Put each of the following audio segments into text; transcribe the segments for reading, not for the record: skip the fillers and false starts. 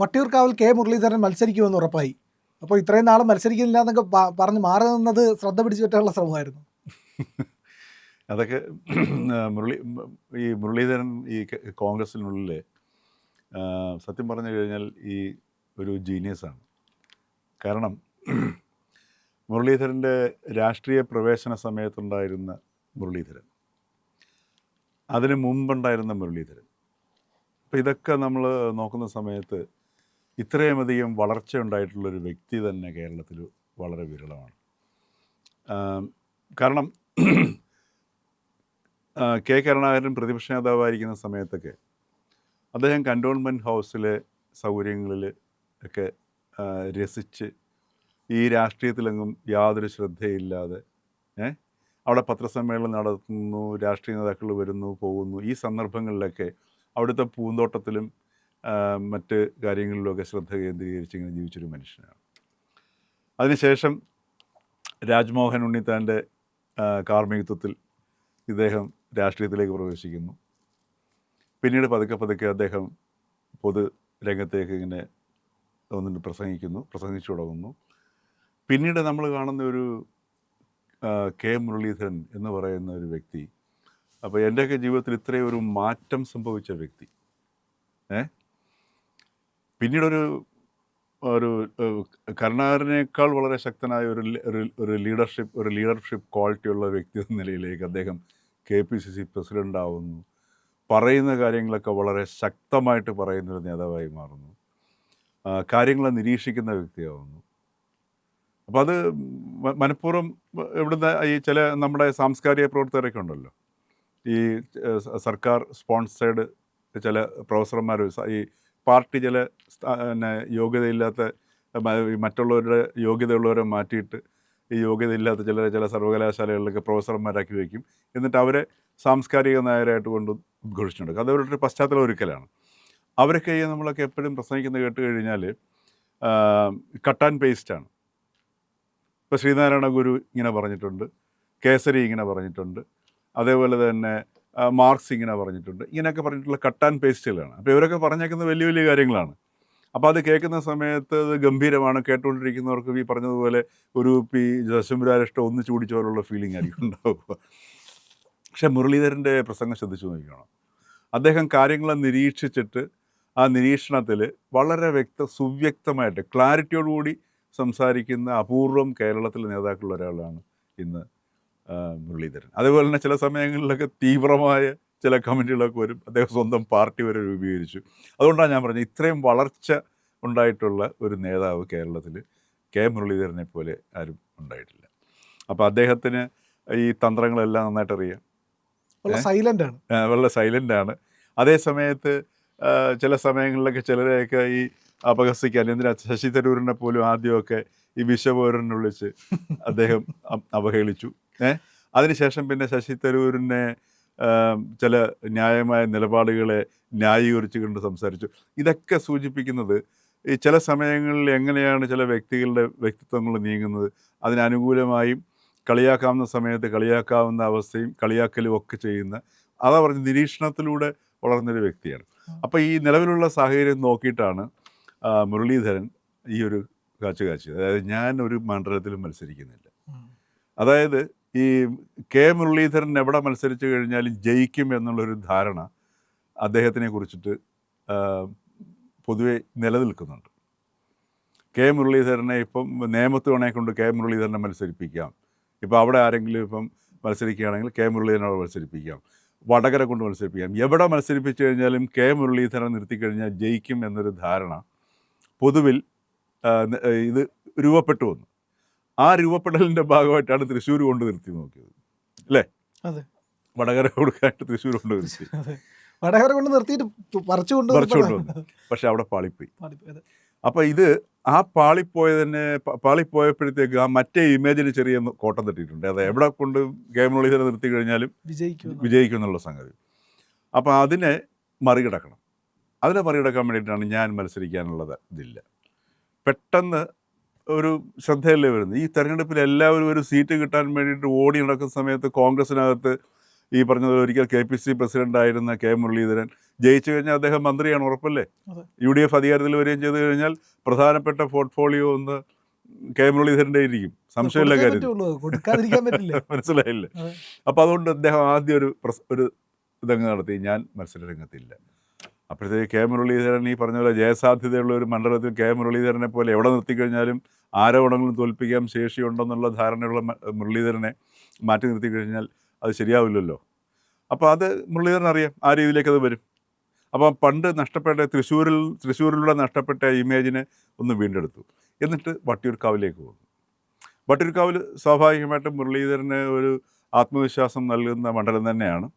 വട്ടിയൂർക്കാവിൽ കെ മുരളീധരൻ മത്സരിക്കുമെന്ന് ഉറപ്പായി. അപ്പോൾ ഇത്രയും നാൾ മത്സരിക്കുന്നില്ല എന്നൊക്കെ പറഞ്ഞ് മാറി നിന്നത് ശ്രദ്ധ പിടിച്ചു പറ്റാനുള്ള ശ്രമമായിരുന്നു. അതൊക്കെ ഈ മുരളീധരൻ ഈ കോൺഗ്രസിനുള്ളിൽ സത്യം പറഞ്ഞു കഴിഞ്ഞാൽ ഈ ഒരു ജീനിയസാണ്. കാരണം മുരളീധരൻ്റെ രാഷ്ട്രീയ പ്രവേശന സമയത്തുണ്ടായിരുന്ന മുരളീധരൻ, അതിന് മുമ്പുണ്ടായിരുന്ന മുരളീധരൻ, അപ്പോൾ ഇതൊക്കെ നമ്മൾ നോക്കുന്ന സമയത്ത് ഇത്രയുമധികം വളർച്ച ഉണ്ടായിട്ടുള്ളൊരു വ്യക്തി തന്നെ കേരളത്തിൽ വളരെ വിരളമാണ്. കാരണം കെ കരുണാകരൻ പ്രതിപക്ഷ നേതാവായിരിക്കുന്ന സമയത്തൊക്കെ അദ്ദേഹം കൻ്റോൺമെൻറ്റ് ഹൗസിലെ സൗകര്യങ്ങളിൽ ഒക്കെ രസിച്ച് ഈ രാഷ്ട്രീയത്തിലെങ്ങും യാതൊരു ശ്രദ്ധയില്ലാതെ അവിടെ പത്രസമ്മേളനം നടത്തുന്നു, രാഷ്ട്രീയ നേതാക്കൾ വരുന്നു പോകുന്നു. ഈ സന്ദർഭങ്ങളിലൊക്കെ അവിടുത്തെ പൂന്തോട്ടത്തിലും മറ്റ് കാര്യങ്ങളിലുമൊക്കെ ശ്രദ്ധ കേന്ദ്രീകരിച്ച് ഇങ്ങനെ ജീവിച്ചൊരു മനുഷ്യനാണ്. അതിനുശേഷം രാജ്മോഹൻ ഉണ്ണിത്താൻ്റെ കാർമ്മികത്വത്തിൽ ഇദ്ദേഹം രാഷ്ട്രീയത്തിലേക്ക് പ്രവേശിക്കുന്നു. പിന്നീട് പതുക്കെ അദ്ദേഹം പൊതു രംഗത്തേക്ക് ഇങ്ങനെ ഒന്നിട്ട് പ്രസംഗിച്ചു തുടങ്ങുന്നു. പിന്നീട് നമ്മൾ കാണുന്ന ഒരു കെ മുരളീധരൻ എന്ന് പറയുന്ന ഒരു വ്യക്തി, അപ്പോൾ എൻ്റെയൊക്കെ ജീവിതത്തിൽ ഇത്രയും ഒരു മാറ്റം സംഭവിച്ച വ്യക്തി, പിന്നീടൊരു കരുണാകരനേക്കാൾ വളരെ ശക്തനായ ഒരു ലീഡർഷിപ്പ് ക്വാളിറ്റി ഉള്ള വ്യക്തി എന്ന നിലയിലേക്ക് അദ്ദേഹം KPCC പ്രസിഡൻ്റ് ആവുന്നു. പറയുന്ന കാര്യങ്ങളൊക്കെ വളരെ ശക്തമായിട്ട് പറയുന്നൊരു നേതാവായി മാറുന്നു. കാര്യങ്ങളെ നിരീക്ഷിക്കുന്ന വ്യക്തിയാവുന്നു. അപ്പോൾ അത് മനഃപൂർവ്വം ഇവിടുന്ന് ഈ ചില നമ്മുടെ സാംസ്കാരിക പ്രവർത്തകരൊക്കെ ഉണ്ടല്ലോ, ഈ സർക്കാർ സ്പോൺസേഡ് ചില പ്രൊഫസർമാർ, ഈ പാർട്ടി ചില യോഗ്യതയില്ലാത്ത മറ്റുള്ളവരുടെ യോഗ്യതയുള്ളവരെ മാറ്റിയിട്ട് ഈ യോഗ്യതയില്ലാത്ത ചില സർവകലാശാലകളിലൊക്കെ പ്രൊഫസർമാരാക്കി വയ്ക്കും. എന്നിട്ട് അവരെ സാംസ്കാരിക നായരായിട്ട് കൊണ്ട് ഉദ്ഘോഷിച്ചിട്ടുണ്ട്. അത് അവരുടെ പശ്ചാത്തലം ഒരുക്കലാണ്. അവരൊക്കെ നമ്മളൊക്കെ എപ്പോഴും പ്രസംഗിക്കുന്നത് കേട്ട് കഴിഞ്ഞാൽ കട്ട് ആൻഡ് പേസ്റ്റാണ്. ഇപ്പോൾ ശ്രീനാരായണ ഗുരു ഇങ്ങനെ പറഞ്ഞിട്ടുണ്ട്, കേസരി ഇങ്ങനെ പറഞ്ഞിട്ടുണ്ട്, അതേപോലെ തന്നെ മാർക്സ് ഇങ്ങനെ പറഞ്ഞിട്ടുണ്ട്, ഇങ്ങനെയൊക്കെ പറഞ്ഞിട്ടുള്ള കട്ട് ആൻഡ് പേസ്റ്റുകളാണ്. അപ്പോൾ ഇവരൊക്കെ പറഞ്ഞേക്കുന്നത് വലിയ വലിയ കാര്യങ്ങളാണ്. അപ്പോൾ അത് കേൾക്കുന്ന സമയത്ത് അത് ഗംഭീരമാണ്. കേട്ടുകൊണ്ടിരിക്കുന്നവർക്ക് ഈ പറഞ്ഞതുപോലെ ഒരു ദശമുരാരിഷ്ടം ഒന്നിച്ചു കുടിച്ച പോലുള്ള ഫീലിംഗ് ആയിരിക്കും ഉണ്ടാവുക. പക്ഷേ മുരളീധരൻ്റെ പ്രസംഗം ശ്രദ്ധിച്ചു നോക്കണം. അദ്ദേഹം കാര്യങ്ങളെ നിരീക്ഷിച്ചിട്ട് ആ നിരീക്ഷണത്തിൽ വളരെ സുവ്യക്തമായിട്ട് ക്ലാരിറ്റിയോടുകൂടി സംസാരിക്കുന്ന അപൂർവം കേരളത്തിലെ നേതാക്കളുള്ള ഒരാളാണ് ഇന്ന് മുരളീധരൻ. അതേപോലെ തന്നെ ചില സമയങ്ങളിലൊക്കെ തീവ്രമായ ചില കമൻറ്റുകളൊക്കെ വരും. അദ്ദേഹം സ്വന്തം പാർട്ടി വരെ രൂപീകരിച്ചു. അതുകൊണ്ടാണ് ഞാൻ പറഞ്ഞത് ഇത്രയും വളർച്ച ഉണ്ടായിട്ടുള്ള ഒരു നേതാവ് കേരളത്തിൽ കെ മുരളീധരനെ പോലെ ആരും ഉണ്ടായിട്ടില്ല. അപ്പോൾ അദ്ദേഹത്തിന് ഈ തന്ത്രങ്ങളെല്ലാം നന്നായിട്ട് അറിയാം. വളരെ സൈലൻ്റാണ്. അതേ സമയത്ത് ചില സമയങ്ങളിലൊക്കെ ചിലരെയൊക്കെ ഈ അപഹസിക്കാൻ, എന്തിനാ ശശി തരൂരിനെ പോലും ആദ്യമൊക്കെ ഈ വിശ്വപൗരനെ വിളിച്ച് അദ്ദേഹം അവഹേളിച്ചു. അതിനുശേഷം പിന്നെ ശശി തരൂരിനെ ചില ന്യായമായ നിലപാടുകളെ ന്യായീകരിച്ചു കൊണ്ട് സംസാരിച്ചു. ഇതൊക്കെ സൂചിപ്പിക്കുന്നത് ഈ ചില സമയങ്ങളിൽ എങ്ങനെയാണ് ചില വ്യക്തികളുടെ വ്യക്തിത്വങ്ങൾ നീങ്ങുന്നത്. അതിനനുകൂലമായും കളിയാക്കാവുന്ന സമയത്ത് കളിയാക്കാവുന്ന അവസ്ഥയും കളിയാക്കലും ഒക്കെ ചെയ്യുന്ന, അതാ പറഞ്ഞ നിരീക്ഷണത്തിലൂടെ വളർന്നൊരു വ്യക്തിയാണ്. അപ്പോൾ ഈ നിലവിലുള്ള സാഹചര്യം നോക്കിയിട്ടാണ് മുരളീധരൻ ഈ ഒരു കാച്ചിയത്. അതായത് ഞാൻ ഒരു മണ്ഡലത്തിലും മത്സരിക്കുന്നില്ല. അതായത് ഈ കെ മുരളീധരൻ എവിടെ മത്സരിച്ചു കഴിഞ്ഞാലും ജയിക്കും എന്നുള്ളൊരു ധാരണ അദ്ദേഹത്തിനെ കുറിച്ചിട്ട് പൊതുവെ നിലനിൽക്കുന്നുണ്ട്. കെ മുരളീധരനെ ഇപ്പം നേമത്തുവണയെ കൊണ്ട് കെ മുരളീധരനെ മത്സരിപ്പിക്കാം. ഇപ്പോൾ അവിടെ ആരെങ്കിലും ഇപ്പം മത്സരിക്കുകയാണെങ്കിൽ കെ മുരളീധരനെ മത്സരിപ്പിക്കാം, വടകര കൊണ്ട് മത്സരിപ്പിക്കാം. എവിടെ മത്സരിപ്പിച്ചു കഴിഞ്ഞാലും കെ മുരളീധരൻ നിർത്തിക്കഴിഞ്ഞാൽ ജയിക്കും എന്നൊരു ധാരണ പൊതുവിൽ ഇത് രൂപപ്പെട്ടു വന്നു. ആ രൂപപ്പെടലിൻ്റെ ഭാഗമായിട്ടാണ് തൃശ്ശൂർ കൊണ്ട് നിർത്തി നോക്കിയത്, അല്ലേ? വടകര കൊടുക്കാനായിട്ട് തൃശ്ശൂർ കൊണ്ട് നിർത്തി, വടകര കൊണ്ട് നിർത്തിയിട്ട് പറിച്ചു കൊണ്ടുവന്നു. പക്ഷെ അവിടെ പാളിപ്പോയി. അപ്പോൾ ഇത് ആ പാളിപ്പോയപ്പോഴത്തേക്ക് ആ മറ്റേ ഇമേജിന് ചെറിയ കോട്ടം തട്ടിയിട്ടുണ്ട്. അത് എവിടെ കൊണ്ട് കെ മുരളീധരൻ നിർത്തി കഴിഞ്ഞാലും വിജയിക്കും എന്നുള്ള സംഗതി. അപ്പോൾ അതിനെ മറികടക്കാൻ വേണ്ടിയിട്ടാണ് ഞാൻ മത്സരിക്കാനുള്ളത്. ഇതില്ല, പെട്ടെന്ന് ഒരു ശ്രദ്ധയല്ലേ വരുന്നത്. ഈ തെരഞ്ഞെടുപ്പിൽ എല്ലാവരും ഒരു സീറ്റ് കിട്ടാൻ വേണ്ടിയിട്ട് ഓടി നടക്കുന്ന സമയത്ത് കോൺഗ്രസിനകത്ത് ഈ പറഞ്ഞത് ഒരിക്കൽ KPCC പ്രസിഡന്റ് ആയിരുന്ന K മുരളീധരൻ ജയിച്ചു കഴിഞ്ഞാൽ അദ്ദേഹം മന്ത്രിയാണ്, ഉറപ്പല്ലേ? അതെ. UDF അധികാരത്തിൽ വരികയും ചെയ്തു കഴിഞ്ഞാൽ പ്രധാനപ്പെട്ട പോർട്ട്ഫോളിയോ ഒന്ന് K മുരളീധരൻ്റെ ഇരിക്കും, സംശയമില്ല കൊടുത്തേ കാര്യത്തിൽ. പറ്റുള്ളൂ, കൊടുക്കാതിരിക്കാൻ പറ്റില്ല. മനസ്സിലായില്ലേ? അതെ. അപ്പോൾ അതുകൊണ്ട് അദ്ദേഹം ആദ്യം ഒരു ഇതങ്ങ് നടത്തി, ഞാൻ മത്സര രംഗത്തില്ല. അപ്പോഴത്തേക്ക് K മുരളീധരൻ ഈ പറഞ്ഞ പോലെ ജയസാധ്യതയുള്ള ഒരു മണ്ഡലത്തിൽ K മുരളീധരനെ പോലെ എവിടെ നിർത്തിക്കഴിഞ്ഞാലും ആരെ വേണമെങ്കിലും തോൽപ്പിക്കാൻ ശേഷിയുണ്ടെന്നുള്ള ധാരണയുള്ള മുരളീധരനെ മാറ്റി നിർത്തി കഴിഞ്ഞാൽ അത് ശരിയാവില്ലല്ലോ. അപ്പോൾ അത് മുരളീധരൻ അറിയാം, ആ രീതിയിലേക്ക് അത് വരും. അപ്പം പണ്ട് നഷ്ടപ്പെട്ട തൃശ്ശൂരിലൂടെ നഷ്ടപ്പെട്ട ഇമേജിനെ ഒന്ന് വീണ്ടെടുത്തു. എന്നിട്ട് വട്ടിയൂർക്കാവിലേക്ക് പോകുന്നു. വട്ടിയൂർക്കാവിൽ സ്വാഭാവികമായിട്ടും മുരളീധരന് ഒരു ആത്മവിശ്വാസം നൽകുന്ന മണ്ഡലം തന്നെയാണ്.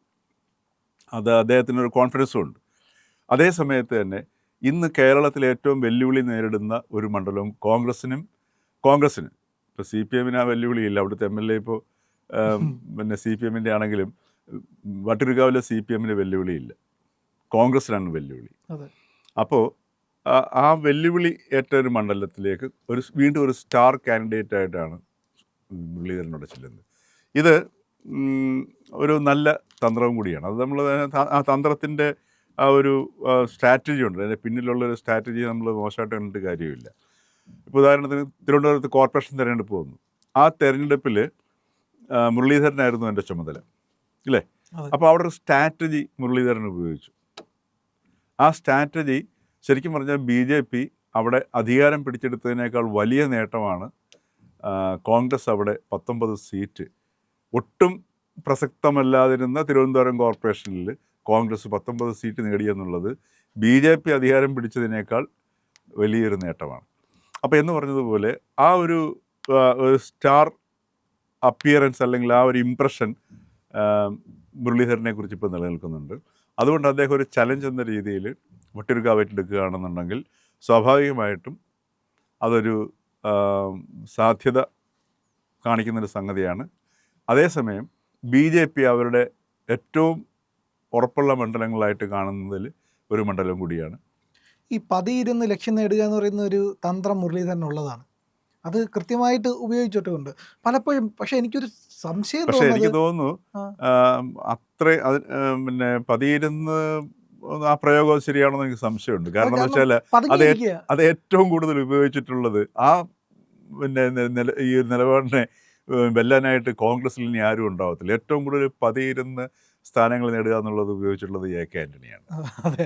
അത് അദ്ദേഹത്തിനൊരു കോൺഫിഡൻസും ഉണ്ട്. അതേ സമയത്ത് തന്നെ ഇന്ന് കേരളത്തിൽ ഏറ്റവും വെല്ലുവിളി നേരിടുന്ന ഒരു മണ്ഡലവും കോൺഗ്രസ്സിന് ഇപ്പോൾ CPM ആ വെല്ലുവിളിയില്ല. അവിടുത്തെ MLA ഇപ്പോൾ പിന്നെ CPM-ൻ്റെ ആണെങ്കിലും വട്ടിയൂർക്കാവിലെ CPM-ന് വെല്ലുവിളിയില്ല, കോൺഗ്രസ്സിനാണ് വെല്ലുവിളി. അതെ. അപ്പോൾ ആ വെല്ലുവിളി ഏറ്റ ഒരു മണ്ഡലത്തിലേക്ക് വീണ്ടും ഒരു സ്റ്റാർ കാൻഡിഡേറ്റ് ആയിട്ടാണ് മുരളീധരനോട് ചെല്ലുന്നത്. ഇത് ഒരു നല്ല തന്ത്രവും കൂടിയാണ്. അത് നമ്മൾ ആ തന്ത്രത്തിൻ്റെ ആ ഒരു സ്ട്രാറ്റജി ഉണ്ട്, അതിൻ്റെ പിന്നിലുള്ളൊരു സ്ട്രാറ്റജി നമ്മൾ മോശമായിട്ട് കണ്ടിട്ട് കാര്യമില്ല. ഇപ്പോൾ ഉദാഹരണത്തിന് തിരുവനന്തപുരത്ത് കോർപ്പറേഷൻ തിരഞ്ഞെടുപ്പ് വന്നു. ആ തെരഞ്ഞെടുപ്പിൽ മുരളീധരനായിരുന്നു എൻ്റെ ചുമതല, ഇല്ലേ? അപ്പോൾ അവിടെ ഒരു സ്ട്രാറ്റജി മുരളീധരൻ ഉപയോഗിച്ചു. ആ സ്ട്രാറ്റജി ശരിക്കും പറഞ്ഞാൽ BJP അവിടെ അധികാരം പിടിച്ചെടുത്തതിനേക്കാൾ വലിയ നേട്ടമാണ് കോൺഗ്രസ് അവിടെ 19 സീറ്റ് ഒട്ടും പ്രസക്തമല്ലാതിരുന്ന തിരുവനന്തപുരം കോർപ്പറേഷനിൽ കോൺഗ്രസ് 19 സീറ്റ് നേടിയെന്നുള്ളത് BJP അധികാരം പിടിച്ചതിനേക്കാൾ വലിയൊരു നേട്ടമാണ്. അപ്പോൾ എന്ന് പറഞ്ഞതുപോലെ ആ ഒരു സ്റ്റാർ അപ്പിയറൻസ് അല്ലെങ്കിൽ ആ ഒരു ഇംപ്രഷൻ മുരളീധരനെ കുറിച്ച് ഇപ്പോൾ നിലനിൽക്കുന്നുണ്ട്. അതുകൊണ്ട് അദ്ദേഹം ഒരു ചലഞ്ച് എന്ന രീതിയിൽ വട്ടിയൂർക്കാവ് ഏറ്റെടുക്കുകയാണെന്നുണ്ടെങ്കിൽ സ്വാഭാവികമായിട്ടും അതൊരു സാധ്യത കാണിക്കുന്നൊരു സംഗതിയാണ്. അതേസമയം BJP അവരുടെ ഏറ്റവും ഉറപ്പുള്ള മണ്ഡലങ്ങളായിട്ട് കാണുന്നതിൽ ഒരു മണ്ഡലം കൂടിയാണ്. ഈ പതിയിരുന്ന് ലക്ഷ്യം നേടുക എന്ന് പറയുന്ന ഒരു തന്ത്രം മുരളീധരനുള്ളതാണ്. അത് കൃത്യമായിട്ട് ഉപയോഗിച്ചിട്ടുണ്ട് പലപ്പോഴും. പക്ഷെ എനിക്കൊരു സംശയം പക്ഷേ എനിക്ക് തോന്നുന്നത് തോന്നുന്നു അത്ര പിന്നെ പതിയിരുന്ന് ആ പ്രയോഗം ശരിയാണെന്ന് എനിക്ക് സംശയമുണ്ട്. കാരണം എന്ന് വെച്ചാൽ പതുങ്ങിയിരിക്കുക. അത് ഏറ്റവും കൂടുതൽ ഉപയോഗിച്ചിട്ടുള്ളത് ആ പിന്നെ ഈ നിലപാടിനെ വെല്ലാനായിട്ട് കോൺഗ്രസിൽ ഇനി ആരും ഉണ്ടാവത്തില്ല. ഏറ്റവും കൂടുതൽ പതിയിരുന്ന് സ്ഥാനങ്ങൾ നേടുക എന്നുള്ളത് ഉപയോഗിച്ചിട്ടുള്ളത് AK ആന്റണിയാണ്. അതെ,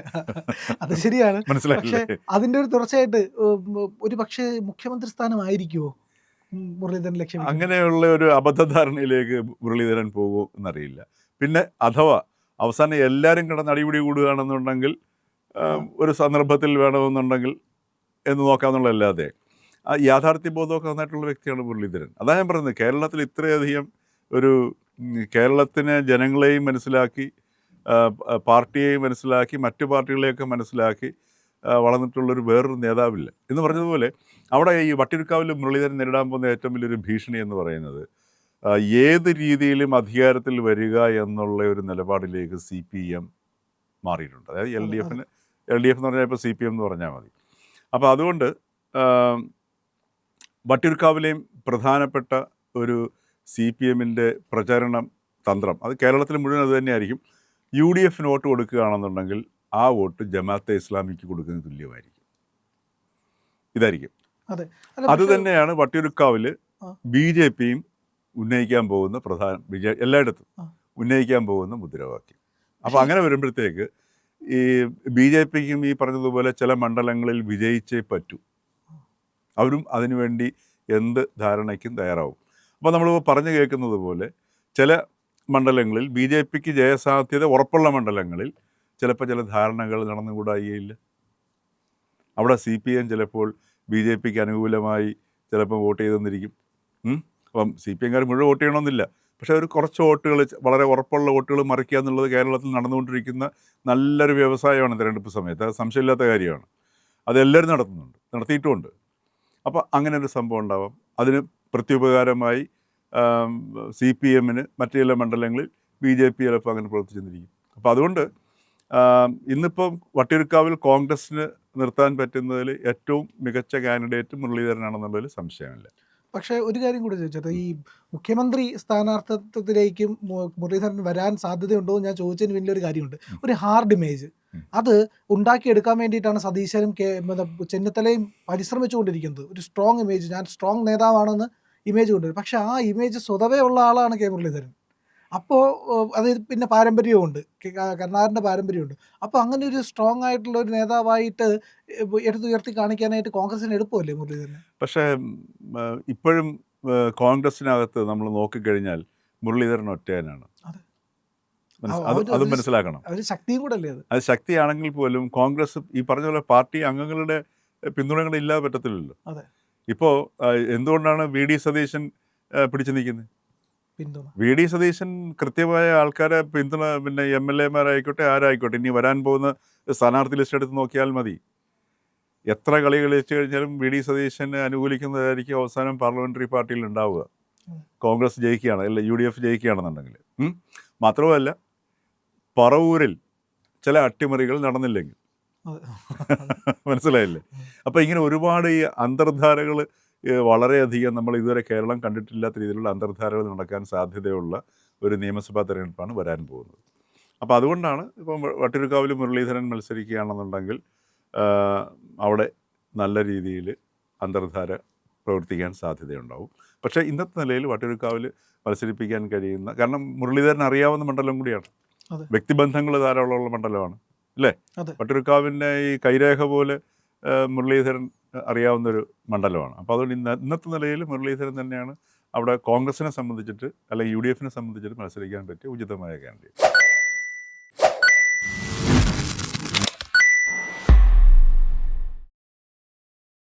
അത് ശരിയാണ്. പക്ഷെ മനസ്സിലായില്ലേ? അതിന്റെ ഒരു തുടർച്ചയായിട്ട് ഒരു പക്ഷേ മുഖ്യമന്ത്രി സ്ഥാനമായിരിക്കുമോ മുരളീധരൻ ലക്ഷ്യം? അങ്ങനെയുള്ള ഒരു അബദ്ധധാരണയിലേക്ക് മുരളീധരൻ പോകുമോ എന്നറിയില്ല. പിന്നെ അഥവാ അവസാനം എല്ലാവരും കിടന്ന് അടിപിടി കൂടുകയാണെന്നുണ്ടെങ്കിൽ ഒരു സന്ദർഭത്തിൽ വേണമെന്നുണ്ടെങ്കിൽ എന്ന് നോക്കാമെന്നുള്ളതല്ലാതെ യാഥാർത്ഥ്യബോധമൊക്കെ നന്നായിട്ടുള്ള വ്യക്തിയാണ് മുരളീധരൻ. അതാണ് ഞാൻ പറയുന്നത്, കേരളത്തിൽ ഇത്രയധികം ഒരു കേരളത്തിന് ജനങ്ങളെയും മനസ്സിലാക്കി പാർട്ടിയെയും മനസ്സിലാക്കി മറ്റു പാർട്ടികളെയൊക്കെ മനസ്സിലാക്കി വളർന്നിട്ടുള്ളൊരു വേറൊരു നേതാവില്ല എന്ന് പറഞ്ഞതുപോലെ അവിടെ ഈ വട്ടിയൂർക്കാവിൽ മുരളീധരൻ നേരിടാൻ പോകുന്ന ഏറ്റവും വലിയൊരു ഭീഷണി എന്ന് പറയുന്നത് ഏത് രീതിയിലും അധികാരത്തിൽ വരിക എന്നുള്ള ഒരു നിലപാടിലേക്ക് CPM മാറിയിട്ടുണ്ട്. അതായത് LDF എന്ന് പറഞ്ഞാൽ ഇപ്പോൾ CPM എന്ന് പറഞ്ഞാൽ മതി. അപ്പോൾ അതുകൊണ്ട് വട്ടിയൂർക്കാവിലെയും പ്രധാനപ്പെട്ട ഒരു CPM-ൻ്റെ പ്രചരണം തന്ത്രം അത് കേരളത്തിൽ മുഴുവൻ അത് തന്നെയായിരിക്കും. UDF വോട്ട് കൊടുക്കുകയാണെന്നുണ്ടെങ്കിൽ ആ വോട്ട് ജമാഅത്തെ ഇസ്ലാമിക്ക് കൊടുക്കുന്നതിന് തുല്യമായിരിക്കും. ഇതായിരിക്കും. അത് തന്നെയാണ് വട്ടിയൂർക്കാവിൽ BJP-യും ഉന്നയിക്കാൻ പോകുന്ന എല്ലായിടത്തും ഉന്നയിക്കാൻ പോകുന്ന മുദ്രാവാക്യം. അപ്പോൾ അങ്ങനെ വരുമ്പോഴത്തേക്ക് ഈ BJP-ക്കും ഈ പറഞ്ഞതുപോലെ ചില മണ്ഡലങ്ങളിൽ വിജയിച്ചേ പറ്റൂ. അവരും അതിനുവേണ്ടി എന്ത് ധാരണയ്ക്കും തയ്യാറാവും. അപ്പോൾ നമ്മൾ പറഞ്ഞു കേൾക്കുന്നത് പോലെ ചില മണ്ഡലങ്ങളിൽ BJP-ക്ക് ജയസാധ്യത ഉറപ്പുള്ള മണ്ഡലങ്ങളിൽ ചിലപ്പോൾ ചില ധാരണകൾ നടന്നുകൂടായില്ല. അവിടെ CPM ചിലപ്പോൾ BJP-ക്ക് അനുകൂലമായി ചിലപ്പോൾ വോട്ട് ചെയ്തെന്നിരിക്കും. അപ്പം CPM-കാർ മുഴുവൻ വോട്ട് ചെയ്യണമെന്നില്ല. പക്ഷേ ഒരു കുറച്ച് വോട്ടുകൾ, വളരെ ഉറപ്പുള്ള വോട്ടുകൾ മറിക്കുക എന്നുള്ളത് കേരളത്തിൽ നടന്നുകൊണ്ടിരിക്കുന്ന നല്ലൊരു വ്യവസായമാണ് തിരഞ്ഞെടുപ്പ് സമയത്ത്. അത് സംശയമില്ലാത്ത കാര്യമാണ്. അതെല്ലാവരും നടത്തിയിട്ടുമുണ്ട്. അപ്പോൾ അങ്ങനെ ഒരു സംഭവം ഉണ്ടാവാം. അതിന് പ്രത്യുപകാരമായി CPM-ന് മറ്റു ചില മണ്ഡലങ്ങളിൽ BJP ചിലപ്പോൾ അങ്ങനെ പ്രവർത്തിച്ചെന്നിരിക്കും. അപ്പോൾ അതുകൊണ്ട് ഇന്നിപ്പം വട്ടിയൂർക്കാവിൽ കോൺഗ്രസ്സിന് നിർത്താൻ പറ്റുന്നതിൽ ഏറ്റവും മികച്ച കാൻഡിഡേറ്റ് മുരളീധരനാണെന്നുള്ളതിൽ സംശയമില്ല. പക്ഷേ ഒരു കാര്യം കൂടി ചോദിച്ചത്, ഈ മുഖ്യമന്ത്രി സ്ഥാനാർത്ഥിത്വത്തിലേക്കും മുരളീധരൻ വരാൻ സാധ്യതയുണ്ടോ എന്ന് ഞാൻ ചോദിച്ചതിന് വലിയൊരു കാര്യമുണ്ട്. ഒരു ഹാർഡ് ഇമേജ് അത് ഉണ്ടാക്കിയെടുക്കാൻ വേണ്ടിയിട്ടാണ് സതീശനും ചെന്നിത്തലയും പരിശ്രമിച്ചുകൊണ്ടിരിക്കുന്നത്. ഒരു സ്ട്രോങ് ഇമേജ്, ഞാൻ സ്ട്രോങ് നേതാവാണെന്ന് ഇമേജ് കൊണ്ടുവരും. പക്ഷേ ആ ഇമേജ് സ്വതവേ ഉള്ള ആളാണ് കെ മുരളീധരൻ. അപ്പോൾ അത് പിന്നെ പാരമ്പര്യമുണ്ട്, കരുണാകരൻ്റെ പാരമ്പര്യമുണ്ട്. അപ്പോൾ അങ്ങനെ ഒരു സ്ട്രോങ് ആയിട്ടുള്ള ഒരു നേതാവായിട്ട് എടുത്തുയർത്തി കാണിക്കാനായിട്ട് കോൺഗ്രസിന് എളുപ്പമല്ലേ മുരളീധരന്? പക്ഷേ ഇപ്പോഴും കോൺഗ്രസിനകത്ത് നമ്മൾ നോക്കിക്കഴിഞ്ഞാൽ മുരളീധരൻ ഒറ്റയാനാണ്. അതെ. അത് മനസ്സിലാക്കണം. ഒരു ശക്തിയും കൂടെ അല്ലേ അത്? അത് ശക്തിയാണെങ്കിൽ പോലും കോൺഗ്രസ് ഈ പറഞ്ഞ പോലെ പാർട്ടി അംഗങ്ങളുടെ പിന്തുണകളില്ലാതെ പറ്റത്തില്ലല്ലോ. അതെ. ഇപ്പോൾ എന്തുകൊണ്ടാണ് വി ഡി സതീശൻ പിടിച്ചു നിൽക്കുന്നത്? പിന്തുണ വി ഡി സതീശൻ കൃത്യമായ ആൾക്കാരെ പിന്തുണ, പിന്നെ MLA-മാരായിക്കോട്ടെ ആരായിക്കോട്ടെ, ഇനി വരാൻ പോകുന്ന സ്ഥാനാർത്ഥി ലിസ്റ്റ് എടുത്ത് നോക്കിയാൽ മതി. എത്ര കളി കളിച്ചു കഴിഞ്ഞാലും വി ഡി സതീശനെ അനുകൂലിക്കുന്നതായിരിക്കും അവസാനം പാർലമെൻ്ററി പാർട്ടിയിൽ ഉണ്ടാവുക. കോൺഗ്രസ് ജയിക്കുകയാണ്, അല്ല UDF ജയിക്കുകയാണെന്നുണ്ടെങ്കിൽ. മാത്രമല്ല, പറവൂരിൽ ചില അട്ടിമറികൾ നടന്നില്ലെങ്കിൽ മനസ്സിലായില്ലേ? അപ്പോൾ ഇങ്ങനെ ഒരുപാട് ഈ അന്തർധാരകൾ വളരെയധികം നമ്മൾ ഇതുവരെ കേരളം കണ്ടിട്ടില്ലാത്ത രീതിയിലുള്ള അന്തർധാരകൾ നടക്കാൻ സാധ്യതയുള്ള ഒരു നിയമസഭാ തെരഞ്ഞെടുപ്പാണ് വരാൻ പോകുന്നത്. അപ്പോൾ അതുകൊണ്ടാണ് ഇപ്പം വട്ടിയൂർക്കാവിൽ മുരളീധരൻ മത്സരിക്കുകയാണെന്നുണ്ടെങ്കിൽ അവിടെ നല്ല രീതിയിൽ അന്തർധാര പ്രവർത്തിക്കാൻ സാധ്യതയുണ്ടാവും. പക്ഷേ ഇന്നത്തെ നിലയിൽ വട്ടിയൂർക്കാവിൽ മത്സരിപ്പിക്കാൻ കഴിയുന്ന, കാരണം മുരളീധരൻ അറിയാവുന്ന മണ്ഡലം കൂടിയാണ്, വ്യക്തിബന്ധങ്ങൾ ധാരാളമുള്ള മണ്ഡലമാണ് അല്ലേ? വട്ടിയൂർക്കാവിൻ്റെ ഈ കൈരേഖ പോലെ മുരളീധരൻ അറിയാവുന്നൊരു മണ്ഡലമാണ്. അപ്പോൾ അതുകൊണ്ട് ഇന്നത്തെ നിലയിൽ മുരളീധരൻ തന്നെയാണ് അവിടെ കോൺഗ്രസിനെ സംബന്ധിച്ചിട്ട് അല്ലെങ്കിൽ UDF-നെ സംബന്ധിച്ചിട്ട് മത്സരിക്കാൻ പറ്റിയ ഉചിതമായ കാൻഡിഡേറ്റ്.